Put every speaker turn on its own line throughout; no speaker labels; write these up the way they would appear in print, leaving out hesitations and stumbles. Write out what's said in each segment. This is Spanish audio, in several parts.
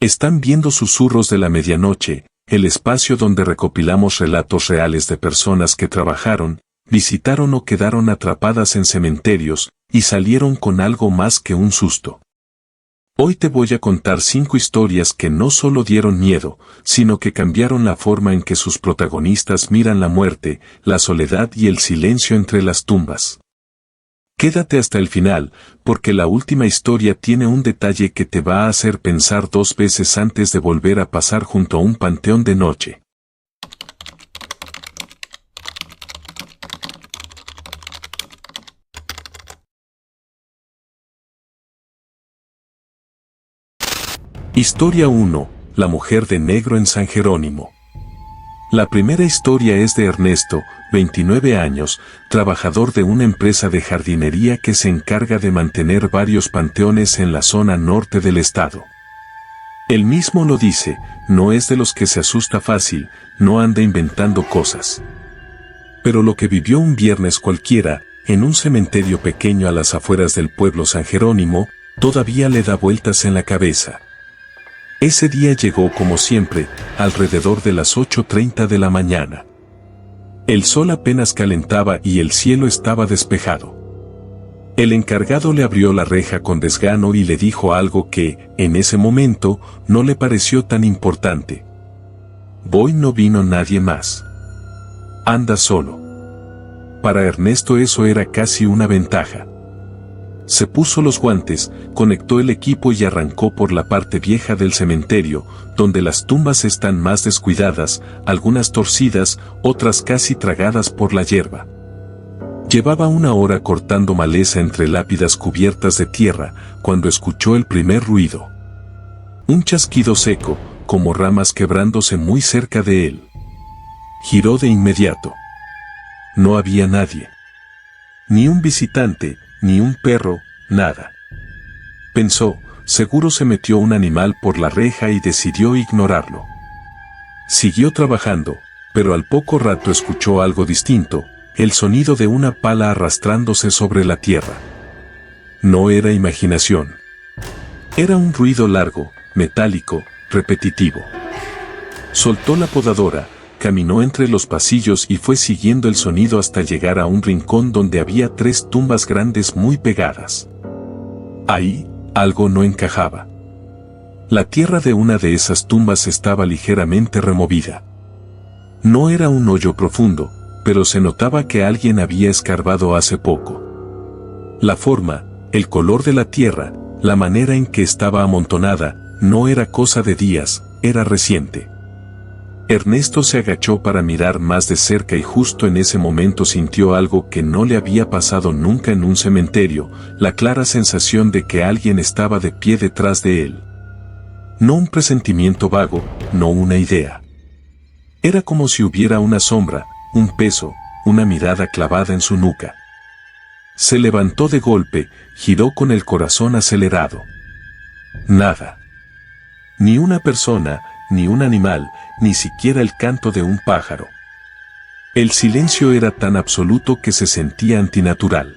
Están viendo Susurros de la Medianoche, el espacio donde recopilamos relatos reales de personas que trabajaron, visitaron o quedaron atrapadas en cementerios, y salieron con algo más que un susto. Hoy te voy a contar 5 historias que no solo dieron miedo, sino que cambiaron la forma en que sus protagonistas miran la muerte, la soledad y el silencio entre las tumbas. Quédate hasta el final, porque la última historia tiene un detalle que te va a hacer pensar 2 veces antes de volver a pasar junto a un panteón de noche. Historia 1. La mujer de negro en San Jerónimo. La primera historia es de Ernesto, 29 años, trabajador de una empresa de jardinería que se encarga de mantener varios panteones en la zona norte del estado. Él mismo lo dice, no es de los que se asusta fácil, no anda inventando cosas. Pero lo que vivió un viernes cualquiera, en un cementerio pequeño a las afueras del pueblo San Jerónimo, todavía le da vueltas en la cabeza. Ese día llegó como siempre, alrededor de las 8:30 de la mañana. El sol apenas calentaba y el cielo estaba despejado. El encargado le abrió la reja con desgano y le dijo algo que, en ese momento, no le pareció tan importante. Hoy no vino nadie más. Anda solo. Para Ernesto eso era casi una ventaja. Se puso los guantes, conectó el equipo y arrancó por la parte vieja del cementerio, donde las tumbas están más descuidadas, algunas torcidas, otras casi tragadas por la hierba. Llevaba 1 hora cortando maleza entre lápidas cubiertas de tierra, cuando escuchó el primer ruido. Un chasquido seco, como ramas quebrándose muy cerca de él. Giró de inmediato. No había nadie. Ni un visitante, ni un perro, nada. Pensó, seguro se metió un animal por la reja y decidió ignorarlo. Siguió trabajando, pero al poco rato escuchó algo distinto, el sonido de una pala arrastrándose sobre la tierra. No era imaginación. Era un ruido largo, metálico, repetitivo. Soltó la podadora, caminó entre los pasillos y fue siguiendo el sonido hasta llegar a un rincón donde había 3 tumbas grandes muy pegadas. Ahí, algo no encajaba. La tierra de una de esas tumbas estaba ligeramente removida. No era un hoyo profundo, pero se notaba que alguien había escarbado hace poco. La forma, el color de la tierra, la manera en que estaba amontonada, no era cosa de días, era reciente. Ernesto se agachó para mirar más de cerca y justo en ese momento sintió algo que no le había pasado nunca en un cementerio, la clara sensación de que alguien estaba de pie detrás de él. No un presentimiento vago, no una idea. Era como si hubiera una sombra, un peso, una mirada clavada en su nuca. Se levantó de golpe, giró con el corazón acelerado. Nada. Ni una persona, ni un animal, ni siquiera el canto de un pájaro. El silencio era tan absoluto que se sentía antinatural.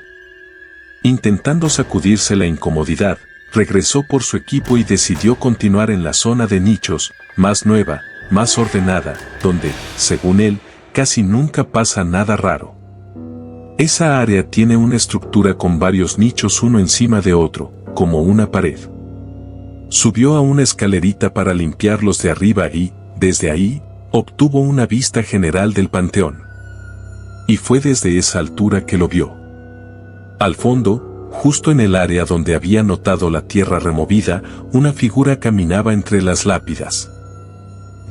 Intentando sacudirse la incomodidad, regresó por su equipo y decidió continuar en la zona de nichos, más nueva, más ordenada, donde, según él, casi nunca pasa nada raro. Esa área tiene una estructura con varios nichos uno encima de otro, como una pared. Subió a una escalerita para limpiarlos de arriba y, desde ahí, obtuvo una vista general del panteón. Y fue desde esa altura que lo vio. Al fondo, justo en el área donde había notado la tierra removida, una figura caminaba entre las lápidas.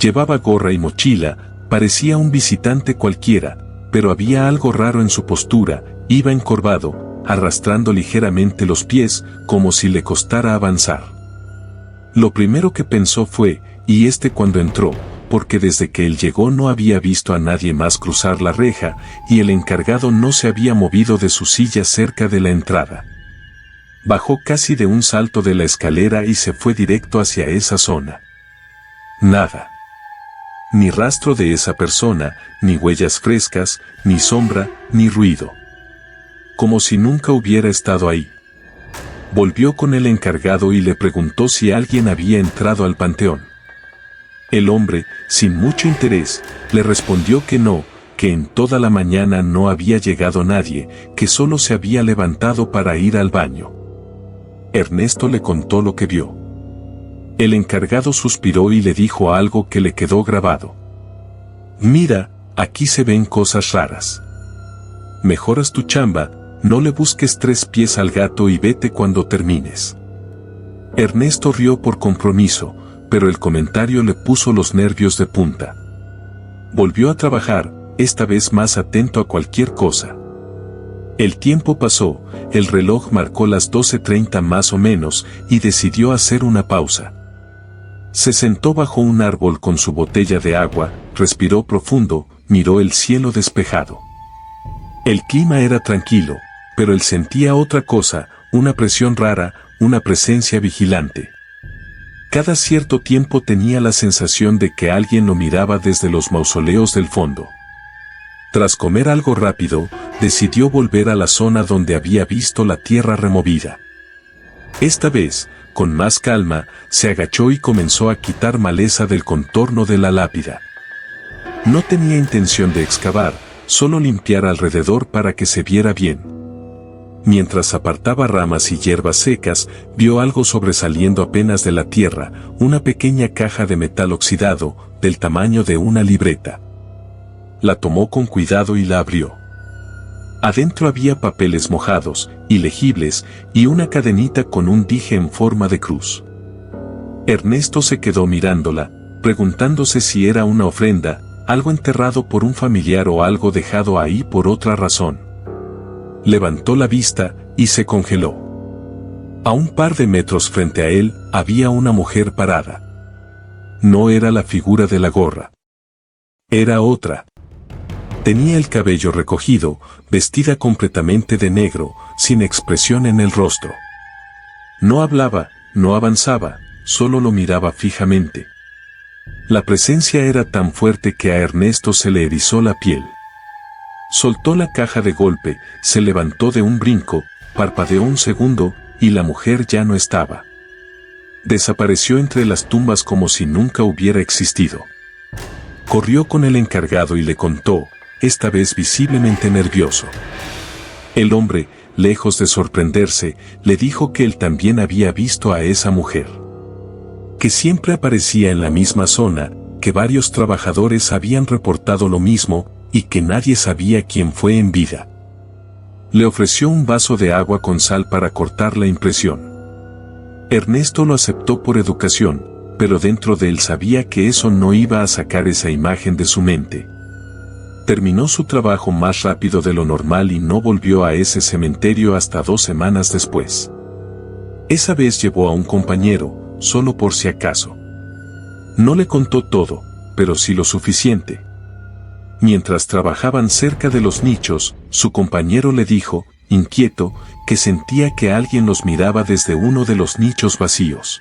Llevaba gorra y mochila, parecía un visitante cualquiera, pero había algo raro en su postura, iba encorvado, arrastrando ligeramente los pies, como si le costara avanzar. Lo primero que pensó fue, ¿y cuando entró? Porque desde que él llegó no había visto a nadie más cruzar la reja, y el encargado no se había movido de su silla cerca de la entrada. Bajó casi de un salto de la escalera y se fue directo hacia esa zona. Nada. Ni rastro de esa persona, ni huellas frescas, ni sombra, ni ruido. Como si nunca hubiera estado ahí. Volvió con el encargado y le preguntó si alguien había entrado al panteón. El hombre, sin mucho interés, le respondió que no, que en toda la mañana no había llegado nadie, que solo se había levantado para ir al baño. Ernesto le contó lo que vio. El encargado suspiró y le dijo algo que le quedó grabado. Mira, aquí se ven cosas raras. Mejoras tu chamba, no le busques 3 pies al gato y vete cuando termines. Ernesto rió por compromiso, pero el comentario le puso los nervios de punta. Volvió a trabajar, esta vez más atento a cualquier cosa. El tiempo pasó, el reloj marcó las 12:30 más o menos, y decidió hacer una pausa. Se sentó bajo un árbol con su botella de agua, respiró profundo, miró el cielo despejado. El clima era tranquilo, pero él sentía otra cosa, una presión rara, una presencia vigilante. Cada cierto tiempo tenía la sensación de que alguien lo miraba desde los mausoleos del fondo. Tras comer algo rápido, decidió volver a la zona donde había visto la tierra removida. Esta vez, con más calma, se agachó y comenzó a quitar maleza del contorno de la lápida. No tenía intención de excavar, solo limpiar alrededor para que se viera bien. Mientras apartaba ramas y hierbas secas, vio algo sobresaliendo apenas de la tierra, una pequeña caja de metal oxidado, del tamaño de una libreta. La tomó con cuidado y la abrió. Adentro había papeles mojados, ilegibles, y una cadenita con un dije en forma de cruz. Ernesto se quedó mirándola, preguntándose si era una ofrenda, algo enterrado por un familiar o algo dejado ahí por otra razón. Levantó la vista y se congeló. A un par de metros frente a él había una mujer parada. No era la figura de la gorra. Era otra. Tenía el cabello recogido, vestida completamente de negro, sin expresión en el rostro. No hablaba, no avanzaba, solo lo miraba fijamente. La presencia era tan fuerte que a Ernesto se le erizó la piel. Soltó la caja de golpe, se levantó de un brinco, parpadeó un segundo, y la mujer ya no estaba. Desapareció entre las tumbas como si nunca hubiera existido. Corrió con el encargado y le contó, esta vez visiblemente nervioso. El hombre, lejos de sorprenderse, le dijo que él también había visto a esa mujer. Que siempre aparecía en la misma zona, que varios trabajadores habían reportado lo mismo, y que nadie sabía quién fue en vida. Le ofreció un vaso de agua con sal para cortar la impresión. Ernesto lo aceptó por educación, pero dentro de él sabía que eso no iba a sacar esa imagen de su mente. Terminó su trabajo más rápido de lo normal y no volvió a ese cementerio hasta 2 semanas después. Esa vez llevó a un compañero, solo por si acaso. No le contó todo, pero sí lo suficiente. Mientras trabajaban cerca de los nichos, su compañero le dijo, inquieto, que sentía que alguien los miraba desde uno de los nichos vacíos.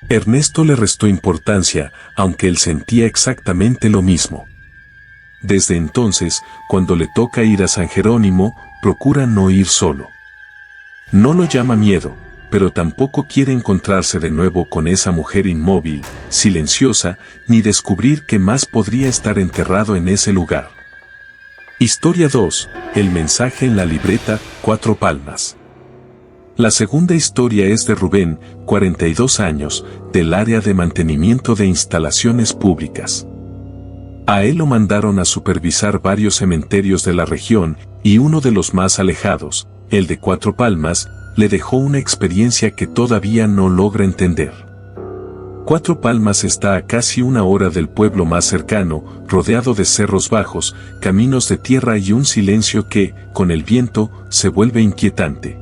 Ernesto le restó importancia, aunque él sentía exactamente lo mismo. Desde entonces, cuando le toca ir a San Jerónimo, procura no ir solo. No lo llama miedo, pero tampoco quiere encontrarse de nuevo con esa mujer inmóvil, silenciosa, ni descubrir qué más podría estar enterrado en ese lugar. Historia 2. El mensaje en la libreta, 4 palmas. La segunda historia es de Rubén, 42 años, del área de mantenimiento de instalaciones públicas. A él lo mandaron a supervisar varios cementerios de la región, y uno de los más alejados, el de 4 Palmas, le dejó una experiencia que todavía no logra entender. 4 Palmas está a casi 1 hora del pueblo más cercano, rodeado de cerros bajos, caminos de tierra y un silencio que, con el viento, se vuelve inquietante.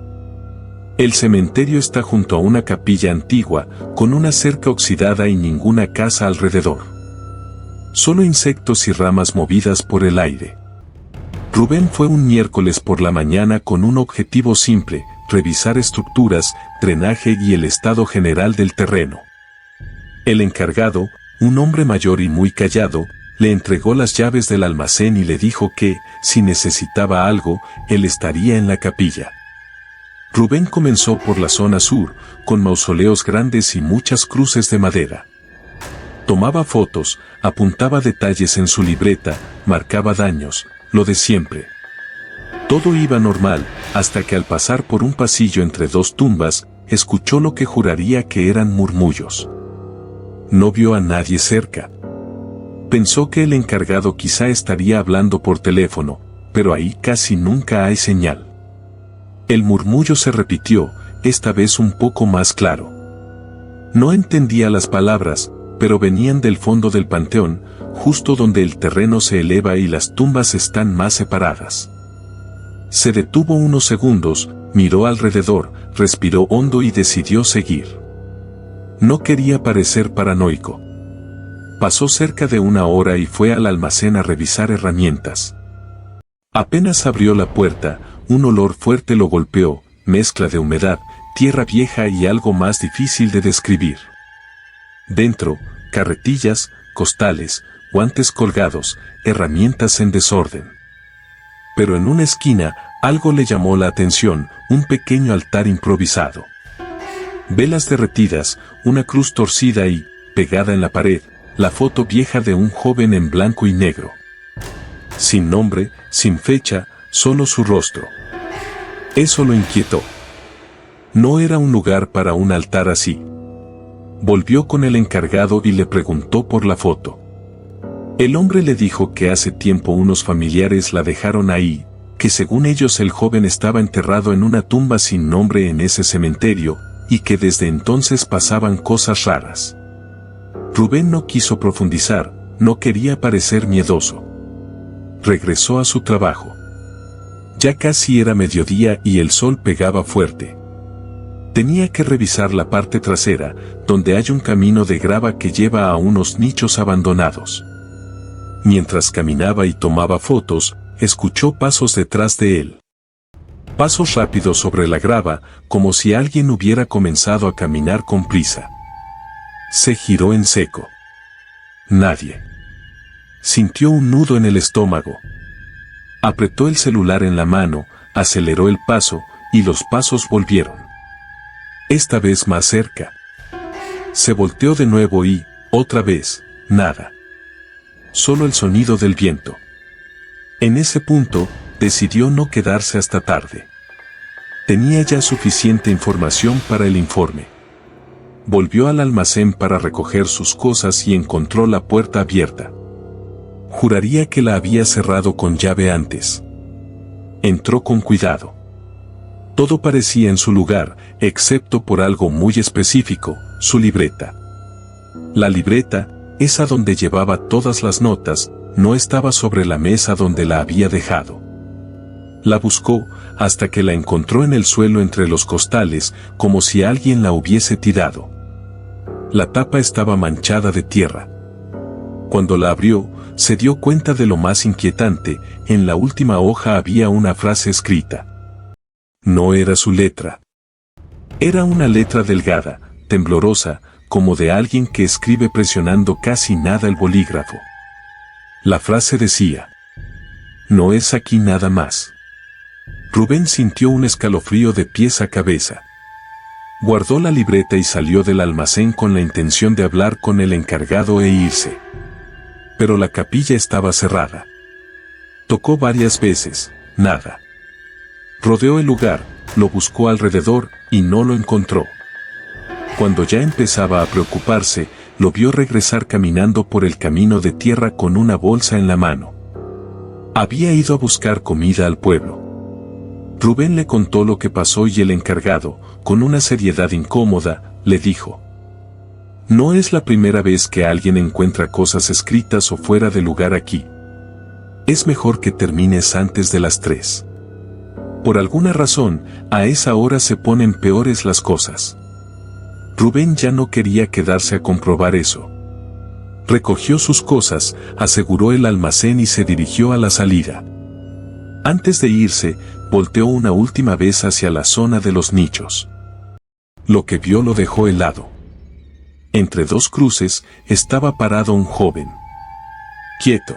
El cementerio está junto a una capilla antigua, con una cerca oxidada y ninguna casa alrededor. Solo insectos y ramas movidas por el aire. Rubén fue un miércoles por la mañana con un objetivo simple, revisar estructuras, drenaje y el estado general del terreno. El encargado, un hombre mayor y muy callado, le entregó las llaves del almacén y le dijo que, si necesitaba algo, él estaría en la capilla. Rubén comenzó por la zona sur, con mausoleos grandes y muchas cruces de madera. Tomaba fotos, apuntaba detalles en su libreta, marcaba daños, lo de siempre. Todo iba normal, hasta que al pasar por un pasillo entre dos tumbas, escuchó lo que juraría que eran murmullos. No vio a nadie cerca. Pensó que el encargado quizá estaría hablando por teléfono, pero ahí casi nunca hay señal. El murmullo se repitió, esta vez un poco más claro. No entendía las palabras, pero venían del fondo del panteón, justo donde el terreno se eleva y las tumbas están más separadas. Se detuvo unos segundos, miró alrededor, respiró hondo y decidió seguir. No quería parecer paranoico. Pasó cerca de una hora y fue al almacén a revisar herramientas. Apenas abrió la puerta, un olor fuerte lo golpeó, mezcla de humedad, tierra vieja y algo más difícil de describir. Dentro, carretillas, costales, guantes colgados, herramientas en desorden. Pero en una esquina, algo le llamó la atención, un pequeño altar improvisado. Velas derretidas, una cruz torcida y, pegada en la pared, la foto vieja de un joven en blanco y negro. Sin nombre, sin fecha, solo su rostro. Eso lo inquietó. No era un lugar para un altar así. Volvió con el encargado y le preguntó por la foto. El hombre le dijo que hace tiempo unos familiares la dejaron ahí, que según ellos el joven estaba enterrado en una tumba sin nombre en ese cementerio, y que desde entonces pasaban cosas raras. Rubén no quiso profundizar, no quería parecer miedoso. Regresó a su trabajo. Ya casi era mediodía y el sol pegaba fuerte. Tenía que revisar la parte trasera, donde hay un camino de grava que lleva a unos nichos abandonados. Mientras caminaba y tomaba fotos, escuchó pasos detrás de él. Pasos rápidos sobre la grava, como si alguien hubiera comenzado a caminar con prisa. Se giró en seco. Nadie. Sintió un nudo en el estómago. Apretó el celular en la mano, aceleró el paso, y los pasos volvieron. Esta vez más cerca. Se volteó de nuevo y, otra vez, nada. Solo el sonido del viento. En ese punto, decidió no quedarse hasta tarde. Tenía ya suficiente información para el informe. Volvió al almacén para recoger sus cosas y encontró la puerta abierta. Juraría que la había cerrado con llave antes. Entró con cuidado. Todo parecía en su lugar, excepto por algo muy específico, su libreta. La libreta, esa donde llevaba todas las notas, no estaba sobre la mesa donde la había dejado. La buscó, hasta que la encontró en el suelo entre los costales, como si alguien la hubiese tirado. La tapa estaba manchada de tierra. Cuando la abrió, se dio cuenta de lo más inquietante, en la última hoja había una frase escrita. No era su letra. Era una letra delgada, temblorosa, como de alguien que escribe presionando casi nada el bolígrafo. La frase decía: no es aquí nada más. Rubén sintió un escalofrío de pies a cabeza. Guardó la libreta y salió del almacén con la intención de hablar con el encargado e irse. Pero la capilla estaba cerrada. Tocó varias veces, nada. Rodeó el lugar, lo buscó alrededor y no lo encontró. Cuando ya empezaba a preocuparse, lo vio regresar caminando por el camino de tierra con una bolsa en la mano. Había ido a buscar comida al pueblo. Rubén le contó lo que pasó y el encargado, con una seriedad incómoda, le dijo: no es la primera vez que alguien encuentra cosas escritas o fuera de lugar aquí. Es mejor que termines antes de las 3. Por alguna razón, a esa hora se ponen peores las cosas. Rubén ya no quería quedarse a comprobar eso. Recogió sus cosas, aseguró el almacén y se dirigió a la salida. Antes de irse, volteó una última vez hacia la zona de los nichos. Lo que vio lo dejó helado. Entre dos cruces, estaba parado un joven. Quieto.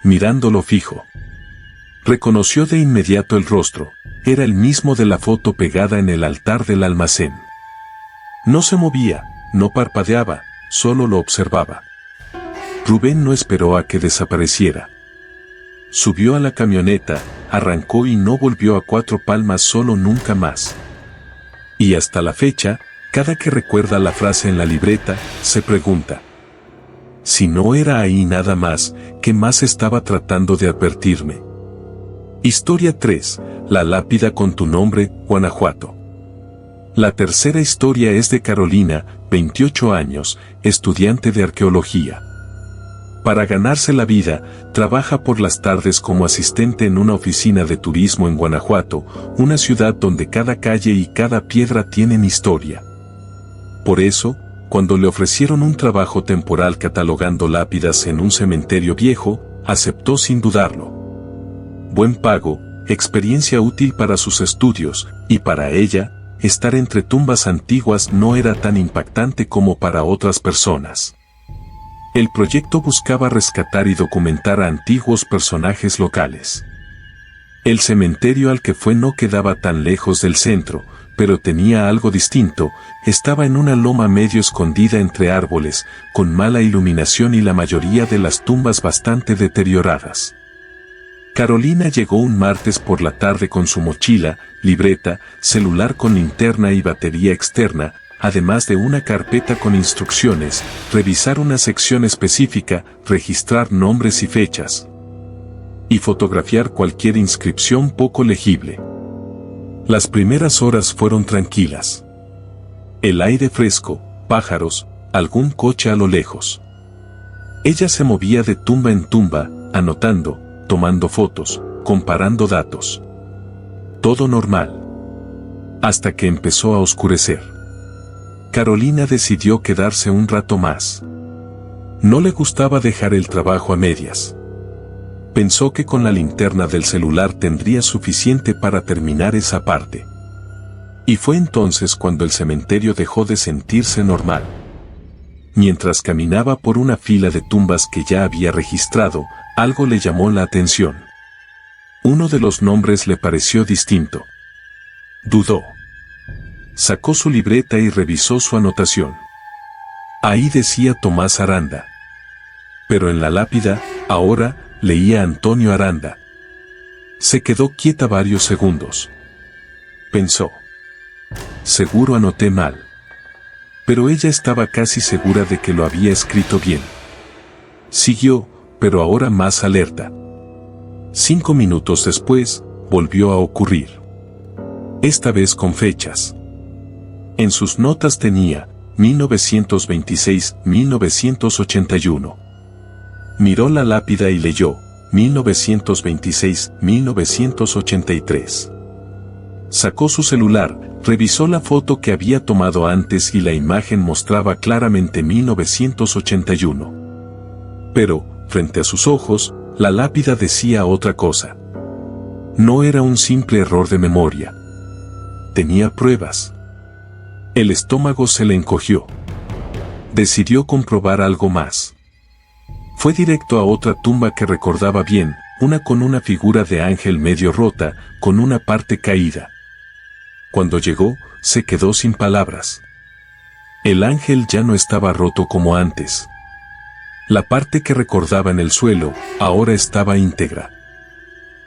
Mirándolo fijo. Reconoció de inmediato el rostro, era el mismo de la foto pegada en el altar del almacén. No se movía, no parpadeaba, solo lo observaba. Rubén no esperó a que desapareciera. Subió a la camioneta, arrancó y no volvió a Cuatro Palmas solo nunca más. Y hasta la fecha, cada que recuerda la frase en la libreta, se pregunta: si no era ahí nada más, ¿qué más estaba tratando de advertirme? Historia 3. La lápida con tu nombre, Guanajuato. La tercera historia es de Carolina, 28 años, estudiante de arqueología. Para ganarse la vida, trabaja por las tardes como asistente en una oficina de turismo en Guanajuato, una ciudad donde cada calle y cada piedra tienen historia. Por eso, cuando le ofrecieron un trabajo temporal catalogando lápidas en un cementerio viejo, aceptó sin dudarlo. Buen pago, experiencia útil para sus estudios, y para ella, estar entre tumbas antiguas no era tan impactante como para otras personas. El proyecto buscaba rescatar y documentar a antiguos personajes locales. El cementerio al que fue no quedaba tan lejos del centro, pero tenía algo distinto. Estaba en una loma medio escondida entre árboles, con mala iluminación y la mayoría de las tumbas bastante deterioradas. Carolina llegó un martes por la tarde con su mochila, libreta, celular con linterna y batería externa, además de una carpeta con instrucciones, revisar una sección específica, registrar nombres y fechas, y fotografiar cualquier inscripción poco legible. Las primeras horas fueron tranquilas. El aire fresco, pájaros, algún coche a lo lejos. Ella se movía de tumba en tumba, anotando, tomando fotos, comparando datos. Todo normal. Hasta que empezó a oscurecer. Carolina decidió quedarse un rato más. No le gustaba dejar el trabajo a medias. Pensó que con la linterna del celular tendría suficiente para terminar esa parte. Y fue entonces cuando el cementerio dejó de sentirse normal. Mientras caminaba por una fila de tumbas que ya había registrado, algo le llamó la atención. Uno de los nombres le pareció distinto. Dudó. Sacó su libreta y revisó su anotación. Ahí decía Tomás Aranda. Pero en la lápida, ahora, leía Antonio Aranda. Se quedó quieta varios segundos. Pensó: seguro anoté mal. Pero ella estaba casi segura de que lo había escrito bien. Siguió, pero ahora más alerta. 5 minutos después, volvió a ocurrir. Esta vez con fechas. En sus notas tenía 1926-1981. Miró la lápida y leyó 1926-1983. Sacó su celular, revisó la foto que había tomado antes y la imagen mostraba claramente 1981. Pero, frente a sus ojos, la lápida decía otra cosa. No era un simple error de memoria. Tenía pruebas. El estómago se le encogió. Decidió comprobar algo más. Fue directo a otra tumba que recordaba bien, una con una figura de ángel medio rota, con una parte caída. Cuando llegó, se quedó sin palabras. El ángel ya no estaba roto como antes. La parte que recordaba en el suelo, ahora estaba íntegra.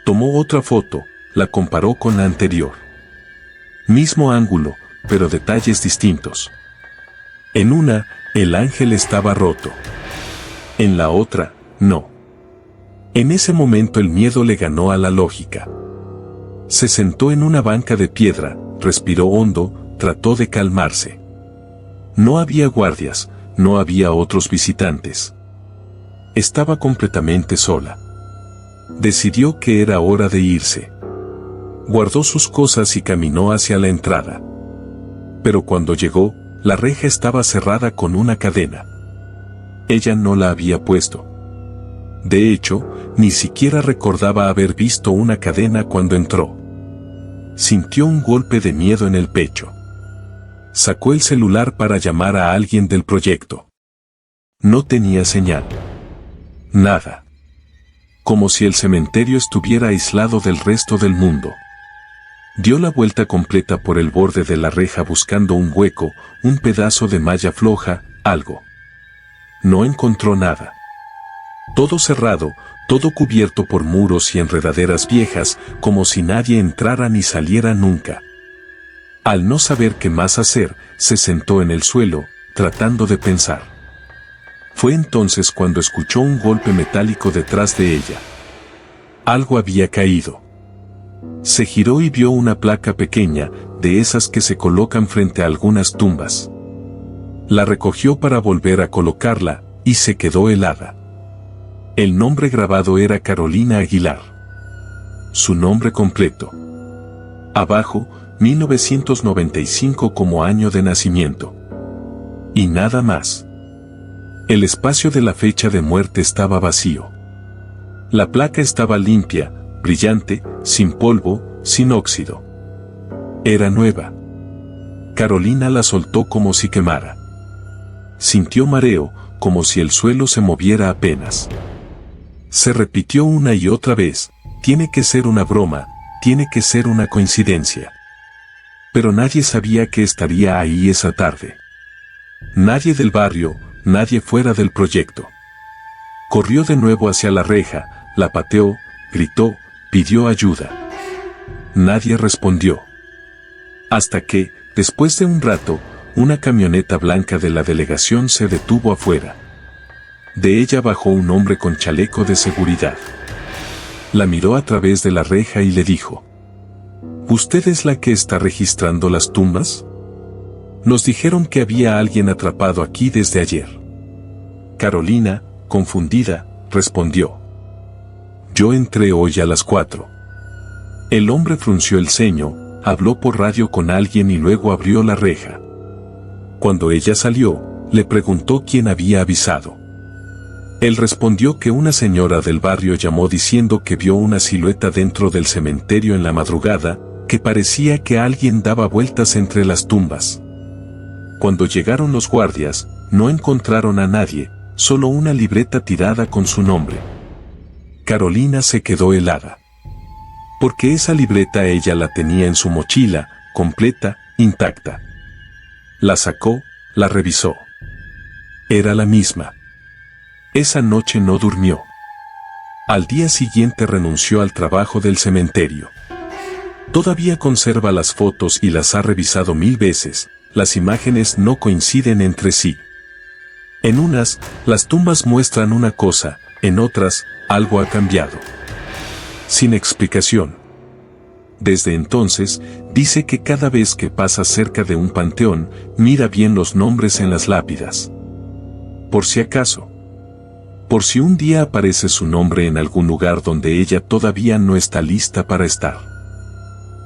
Tomó otra foto, la comparó con la anterior. Mismo ángulo, pero detalles distintos. En una, el ángel estaba roto. En la otra, no. En ese momento el miedo le ganó a la lógica. Se sentó en una banca de piedra, respiró hondo, trató de calmarse. No había guardias, no había otros visitantes. Estaba completamente sola. Decidió que era hora de irse. Guardó sus cosas y caminó hacia la entrada. Pero cuando llegó, la reja estaba cerrada con una cadena. Ella no la había puesto. De hecho, ni siquiera recordaba haber visto una cadena cuando entró. Sintió un golpe de miedo en el pecho. Sacó el celular para llamar a alguien del proyecto. No tenía señal. Nada. Como si el cementerio estuviera aislado del resto del mundo. Dio la vuelta completa por el borde de la reja buscando un hueco, un pedazo de malla floja, algo. No encontró nada. Todo cerrado, todo cubierto por muros y enredaderas viejas, como si nadie entrara ni saliera nunca. Al no saber qué más hacer, se sentó en el suelo, tratando de pensar. Fue entonces cuando escuchó un golpe metálico detrás de ella. Algo había caído. Se giró y vio una placa pequeña, de esas que se colocan frente a algunas tumbas. La recogió para volver a colocarla, y se quedó helada. El nombre grabado era Carolina Aguilar. Su nombre completo. Abajo, 1995 como año de nacimiento. Y nada más. El espacio de la fecha de muerte estaba vacío. La placa estaba limpia, brillante, sin polvo, sin óxido. Era nueva. Carolina la soltó como si quemara. Sintió mareo, como si el suelo se moviera apenas. Se repitió una y otra vez, tiene que ser una broma, tiene que ser una coincidencia. Pero nadie sabía que estaría ahí esa tarde. Nadie del barrio, nadie fuera del proyecto. Corrió de nuevo hacia la reja, la pateó, gritó, pidió ayuda. Nadie respondió. Hasta que, después de un rato, una camioneta blanca de la delegación se detuvo afuera. De ella bajó un hombre con chaleco de seguridad. La miró a través de la reja y le dijo: ¿Usted es la que está registrando las tumbas? Nos dijeron que había alguien atrapado aquí desde ayer. Carolina, confundida, respondió: Yo entré hoy a las 4. El hombre frunció el ceño, habló por radio con alguien y luego abrió la reja. Cuando ella salió, le preguntó quién había avisado. Él respondió que una señora del barrio llamó diciendo que vio una silueta dentro del cementerio en la madrugada, que parecía que alguien daba vueltas entre las tumbas. Cuando llegaron los guardias, no encontraron a nadie, solo una libreta tirada con su nombre. Carolina se quedó helada. Porque esa libreta ella la tenía en su mochila, completa, intacta. La sacó, la revisó. Era la misma. Esa noche no durmió. Al día siguiente renunció al trabajo del cementerio. Todavía conserva las fotos y las ha revisado 1000 veces, las imágenes no coinciden entre sí. En unas, las tumbas muestran una cosa, en otras, algo ha cambiado. Sin explicación. Desde entonces, dice que cada vez que pasa cerca de un panteón, mira bien los nombres en las lápidas. Por si acaso. Por si un día aparece su nombre en algún lugar donde ella todavía no está lista para estar.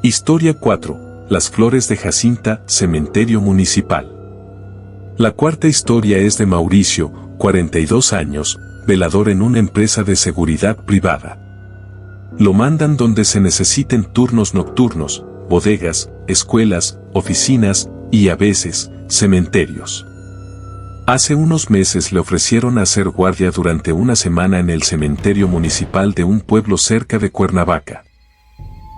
Historia 4. Las flores de Jacinta, cementerio municipal. La cuarta historia es de Mauricio, 42 años, velador en una empresa de seguridad privada. Lo mandan donde se necesiten turnos nocturnos, bodegas, escuelas, oficinas y a veces, cementerios. Hace unos meses le ofrecieron hacer guardia durante una semana en el cementerio municipal de un pueblo cerca de Cuernavaca.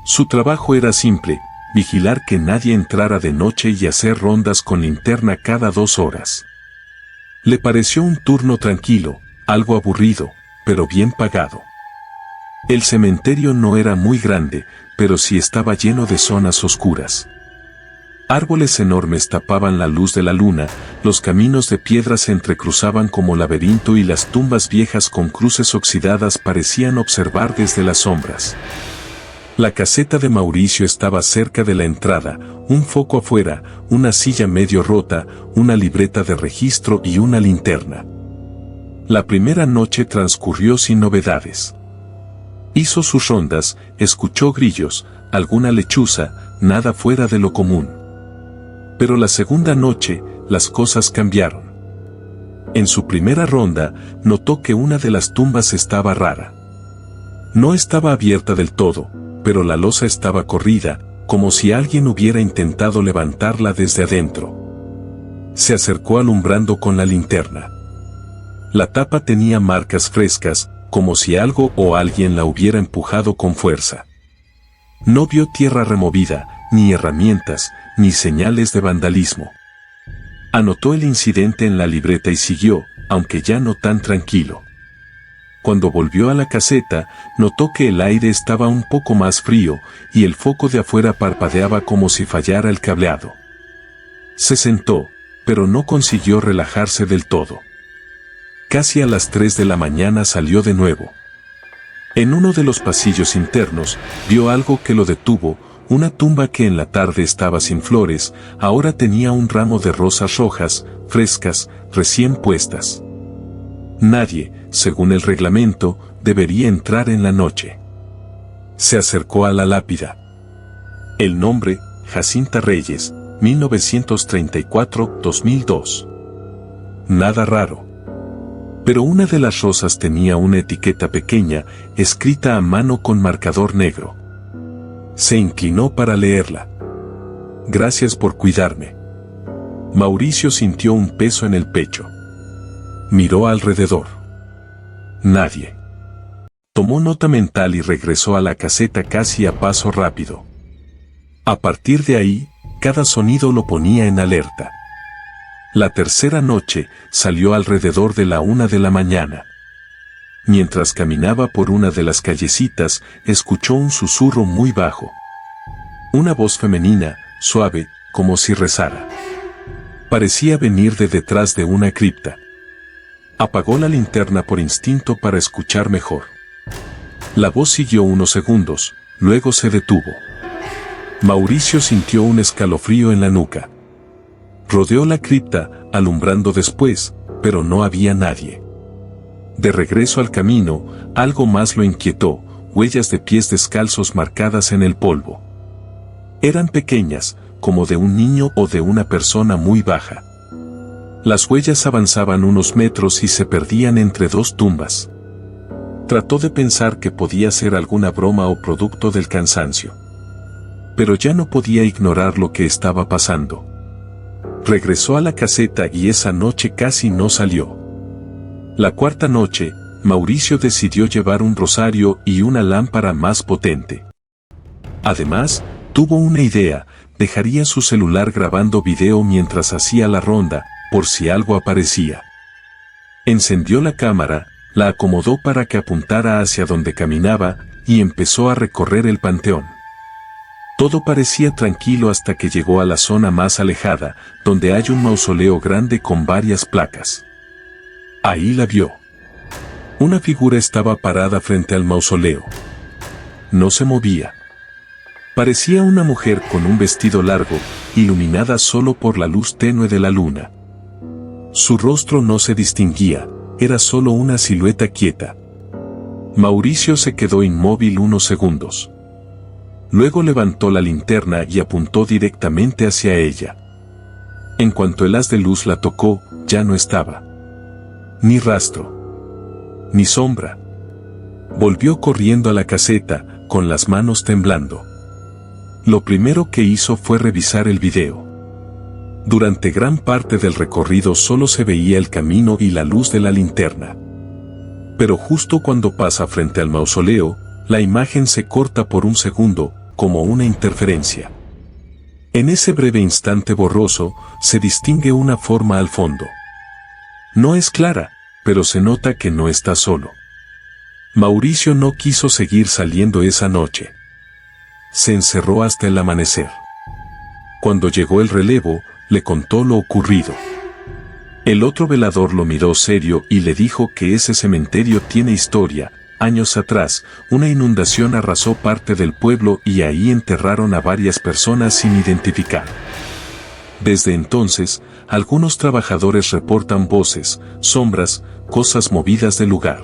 Su trabajo era simple, vigilar que nadie entrara de noche y hacer rondas con linterna cada 2 horas. Le pareció un turno tranquilo, algo aburrido, pero bien pagado. El cementerio no era muy grande, pero sí estaba lleno de zonas oscuras. Árboles enormes tapaban la luz de la luna, los caminos de piedra se entrecruzaban como laberinto y las tumbas viejas con cruces oxidadas parecían observar desde las sombras. La caseta de Mauricio estaba cerca de la entrada, un foco afuera, una silla medio rota, una libreta de registro y una linterna. La primera noche transcurrió sin novedades. Hizo sus rondas, escuchó grillos, alguna lechuza, nada fuera de lo común. Pero la segunda noche, las cosas cambiaron. En su primera ronda, notó que una de las tumbas estaba rara. No estaba abierta del todo, pero la losa estaba corrida, como si alguien hubiera intentado levantarla desde adentro. Se acercó alumbrando con la linterna. La tapa tenía marcas frescas, como si algo o alguien la hubiera empujado con fuerza. No vio tierra removida, ni herramientas, ni señales de vandalismo. Anotó el incidente en la libreta y siguió, aunque ya no tan tranquilo. Cuando volvió a la caseta, notó que el aire estaba un poco más frío y el foco de afuera parpadeaba como si fallara el cableado. Se sentó, pero no consiguió relajarse del todo. Casi a las 3 de la mañana salió de nuevo. En uno de los pasillos internos, vio algo que lo detuvo, una tumba que en la tarde estaba sin flores, ahora tenía un ramo de rosas rojas, frescas, recién puestas. Nadie, según el reglamento, debería entrar en la noche. Se acercó a la lápida. El nombre, Jacinta Reyes, 1934-2002. Nada raro. Pero una de las rosas tenía una etiqueta pequeña, escrita a mano con marcador negro. Se inclinó para leerla. Gracias por cuidarme. Mauricio sintió un peso en el pecho. Miró alrededor. Nadie. Tomó nota mental y regresó a la caseta casi a paso rápido. A partir de ahí, cada sonido lo ponía en alerta. La tercera noche salió alrededor de la 1 de la mañana. Mientras caminaba por una de las callecitas, escuchó un susurro muy bajo. Una voz femenina, suave, como si rezara. Parecía venir de detrás de una cripta. Apagó la linterna por instinto para escuchar mejor. La voz siguió unos segundos, luego se detuvo. Mauricio sintió un escalofrío en la nuca. Rodeó la cripta, alumbrando después, pero no había nadie. De regreso al camino, algo más lo inquietó, huellas de pies descalzos marcadas en el polvo. Eran pequeñas, como de un niño o de una persona muy baja. Las huellas avanzaban unos metros y se perdían entre dos tumbas. Trató de pensar que podía ser alguna broma o producto del cansancio. Pero ya no podía ignorar lo que estaba pasando. Regresó a la caseta y esa noche casi no salió. La cuarta noche, Mauricio decidió llevar un rosario y una lámpara más potente. Además, tuvo una idea, dejaría su celular grabando video mientras hacía la ronda, por si algo aparecía. Encendió la cámara, la acomodó para que apuntara hacia donde caminaba, y empezó a recorrer el panteón. Todo parecía tranquilo hasta que llegó a la zona más alejada, donde hay un mausoleo grande con varias placas. Ahí la vio. Una figura estaba parada frente al mausoleo. No se movía. Parecía una mujer con un vestido largo, iluminada solo por la luz tenue de la luna. Su rostro no se distinguía, era solo una silueta quieta. Mauricio se quedó inmóvil unos segundos. Luego levantó la linterna y apuntó directamente hacia ella. En cuanto el haz de luz la tocó, ya no estaba. Ni rastro. Ni sombra. Volvió corriendo a la caseta, con las manos temblando. Lo primero que hizo fue revisar el video. Durante gran parte del recorrido solo se veía el camino y la luz de la linterna. Pero justo cuando pasa frente al mausoleo, la imagen se corta por un segundo, como una interferencia. En ese breve instante borroso, se distingue una forma al fondo. No es clara, pero se nota que no está solo. Mauricio no quiso seguir saliendo esa noche. Se encerró hasta el amanecer. Cuando llegó el relevo, le contó lo ocurrido. El otro velador lo miró serio y le dijo que ese cementerio tiene historia. Años atrás, una inundación arrasó parte del pueblo y ahí enterraron a varias personas sin identificar. Desde entonces, algunos trabajadores reportan voces, sombras, cosas movidas del lugar.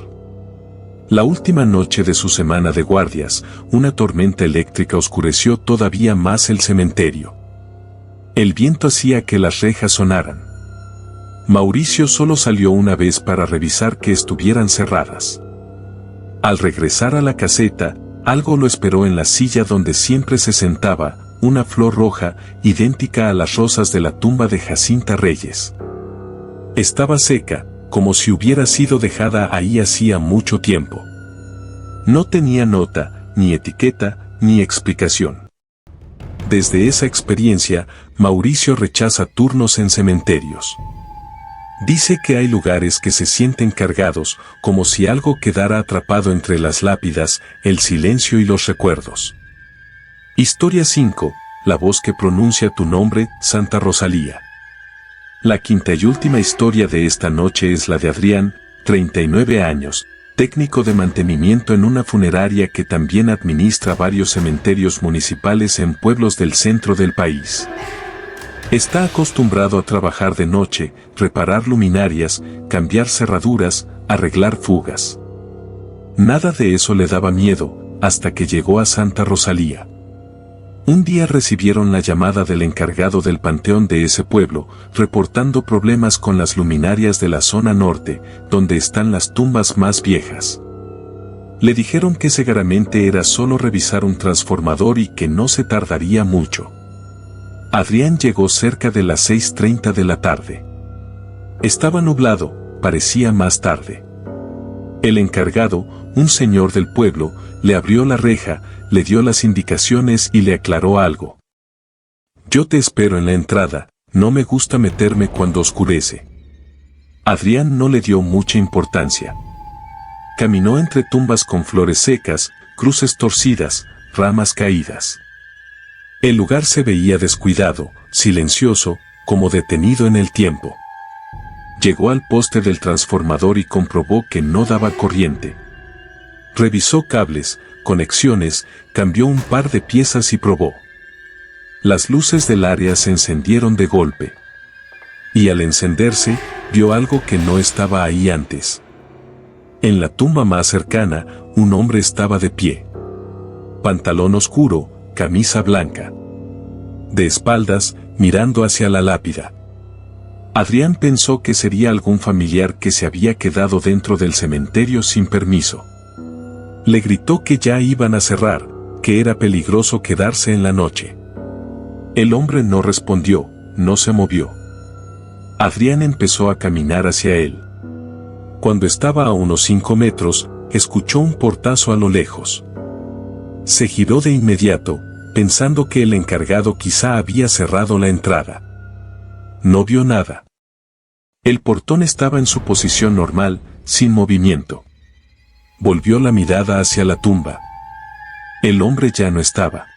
La última noche de su semana de guardias, una tormenta eléctrica oscureció todavía más el cementerio. El viento hacía que las rejas sonaran. Mauricio solo salió una vez para revisar que estuvieran cerradas. Al regresar a la caseta, algo lo esperó en la silla donde siempre se sentaba, una flor roja, idéntica a las rosas de la tumba de Jacinta Reyes. Estaba seca, como si hubiera sido dejada ahí hacía mucho tiempo. No tenía nota, ni etiqueta, ni explicación. Desde esa experiencia, Mauricio rechaza turnos en cementerios. Dice que hay lugares que se sienten cargados, como si algo quedara atrapado entre las lápidas, el silencio y los recuerdos. Historia 5. La voz que pronuncia tu nombre, Santa Rosalía. La quinta y última historia de esta noche es la de Adrián, 39 años, técnico de mantenimiento en una funeraria que también administra varios cementerios municipales en pueblos del centro del país. Está acostumbrado a trabajar de noche, reparar luminarias, cambiar cerraduras, arreglar fugas. Nada de eso le daba miedo, hasta que llegó a Santa Rosalía. Un día recibieron la llamada del encargado del panteón de ese pueblo, reportando problemas con las luminarias de la zona norte, donde están las tumbas más viejas. Le dijeron que seguramente era solo revisar un transformador y que no se tardaría mucho. Adrián llegó cerca de las 6:30 de la tarde. Estaba nublado, parecía más tarde. El encargado, un señor del pueblo, le abrió la reja, le dio las indicaciones y le aclaró algo. Yo te espero en la entrada, no me gusta meterme cuando oscurece. Adrián no le dio mucha importancia. Caminó entre tumbas con flores secas, cruces torcidas, ramas caídas. El lugar se veía descuidado, silencioso, como detenido en el tiempo. Llegó al poste del transformador y comprobó que no daba corriente. Revisó cables, conexiones, cambió un par de piezas y probó. Las luces del área se encendieron de golpe. Y al encenderse, vio algo que no estaba ahí antes. En la tumba más cercana, un hombre estaba de pie. Pantalón oscuro, camisa blanca. De espaldas, mirando hacia la lápida. Adrián pensó que sería algún familiar que se había quedado dentro del cementerio sin permiso. Le gritó que ya iban a cerrar, que era peligroso quedarse en la noche. El hombre no respondió, no se movió. Adrián empezó a caminar hacia él. Cuando estaba a unos 5 metros, escuchó un portazo a lo lejos. Se giró de inmediato, pensando que el encargado quizá había cerrado la entrada. No vio nada. El portón estaba en su posición normal, sin movimiento. Volvió la mirada hacia la tumba. El hombre ya no estaba.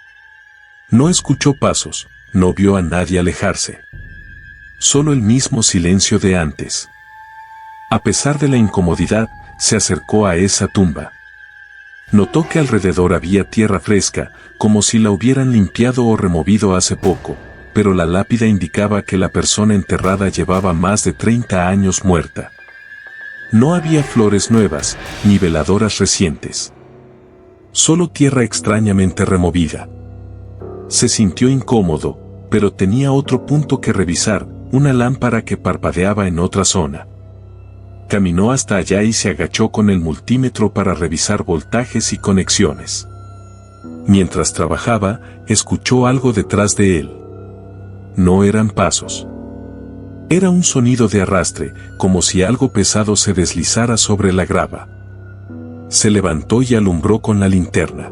No escuchó pasos, no vio a nadie alejarse. Solo el mismo silencio de antes. A pesar de la incomodidad, se acercó a esa tumba. Notó que alrededor había tierra fresca, como si la hubieran limpiado o removido hace poco, pero la lápida indicaba que la persona enterrada llevaba más de 30 años muerta. No había flores nuevas, ni veladoras recientes. Solo tierra extrañamente removida. Se sintió incómodo, pero tenía otro punto que revisar, una lámpara que parpadeaba en otra zona. Caminó hasta allá y se agachó con el multímetro para revisar voltajes y conexiones. Mientras trabajaba, escuchó algo detrás de él. No eran pasos. Era un sonido de arrastre, como si algo pesado se deslizara sobre la grava. Se levantó y alumbró con la linterna.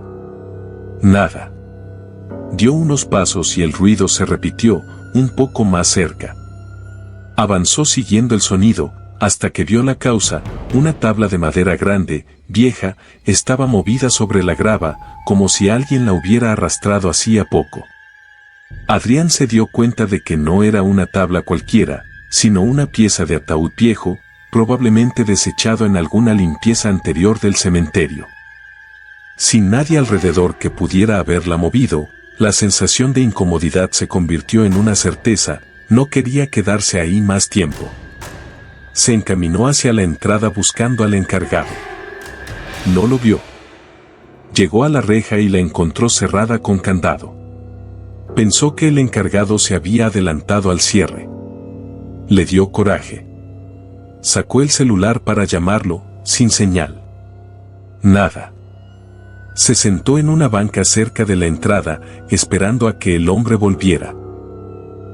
Nada. Dio unos pasos y el ruido se repitió, un poco más cerca. Avanzó siguiendo el sonido, hasta que vio la causa, una tabla de madera grande, vieja, estaba movida sobre la grava, como si alguien la hubiera arrastrado hacía poco. Adrián se dio cuenta de que no era una tabla cualquiera, sino una pieza de ataúd viejo, probablemente desechado en alguna limpieza anterior del cementerio. Sin nadie alrededor que pudiera haberla movido, la sensación de incomodidad se convirtió en una certeza, no quería quedarse ahí más tiempo. Se encaminó hacia la entrada buscando al encargado. No lo vio. Llegó a la reja y la encontró cerrada con candado. Pensó que el encargado se había adelantado al cierre. Le dio coraje. Sacó el celular para llamarlo, sin señal. Nada. Se sentó en una banca cerca de la entrada, esperando a que el hombre volviera.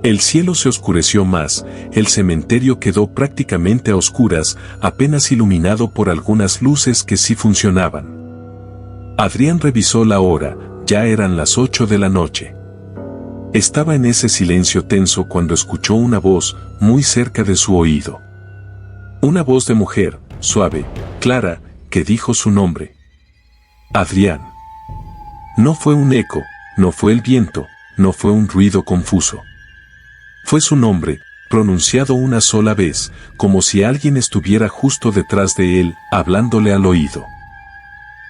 El cielo se oscureció más, el cementerio quedó prácticamente a oscuras, apenas iluminado por algunas luces que sí funcionaban. Adrián revisó la hora, ya eran las 8 de la noche. Estaba en ese silencio tenso cuando escuchó una voz muy cerca de su oído. Una voz de mujer, suave, clara, que dijo su nombre. Adrián. No fue un eco, no fue el viento, no fue un ruido confuso. Fue su nombre, pronunciado una sola vez, como si alguien estuviera justo detrás de él, hablándole al oído.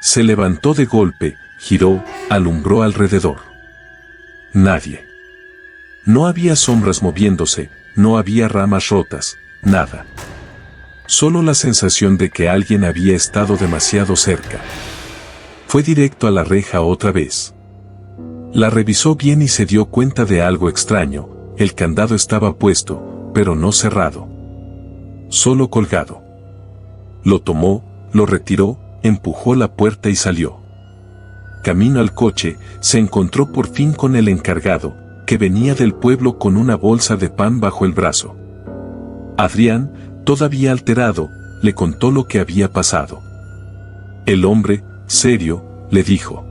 Se levantó de golpe, giró, alumbró alrededor. Nadie. No había sombras moviéndose, no había ramas rotas, nada. Solo la sensación de que alguien había estado demasiado cerca. Fue directo a la reja otra vez. La revisó bien y se dio cuenta de algo extraño. El candado estaba puesto, pero no cerrado. Solo colgado. Lo tomó, lo retiró, empujó la puerta y salió. Camino al coche, se encontró por fin con el encargado, que venía del pueblo con una bolsa de pan bajo el brazo. Adrián, todavía alterado, le contó lo que había pasado. El hombre, serio, le dijo: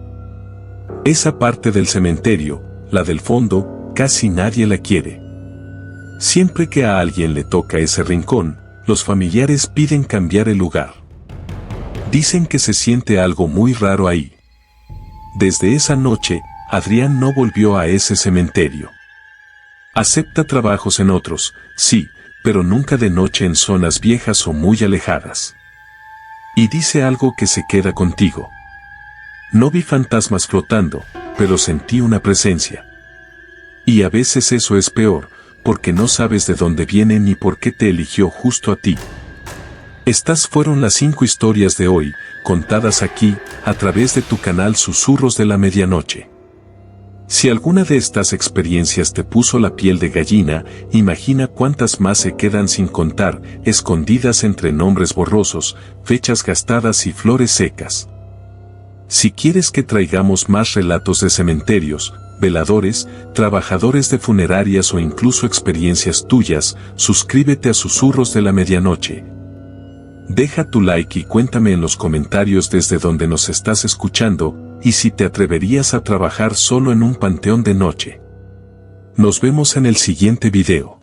esa parte del cementerio, la del fondo, casi nadie la quiere. Siempre que a alguien le toca ese rincón, los familiares piden cambiar el lugar. Dicen que se siente algo muy raro ahí. Desde esa noche, Adrián no volvió a ese cementerio. Acepta trabajos en otros, sí, pero nunca de noche en zonas viejas o muy alejadas. Y dice algo que se queda contigo. No vi fantasmas flotando, pero sentí una presencia. Y a veces eso es peor, porque no sabes de dónde viene ni por qué te eligió justo a ti. Estas fueron las 5 historias de hoy, contadas aquí, a través de tu canal Susurros de la Medianoche. Si alguna de estas experiencias te puso la piel de gallina, imagina cuántas más se quedan sin contar, escondidas entre nombres borrosos, fechas gastadas y flores secas. Si quieres que traigamos más relatos de cementerios, veladores, trabajadores de funerarias o incluso experiencias tuyas, suscríbete a Susurros de la Medianoche. Deja tu like y cuéntame en los comentarios desde donde nos estás escuchando, y si te atreverías a trabajar solo en un panteón de noche. Nos vemos en el siguiente video.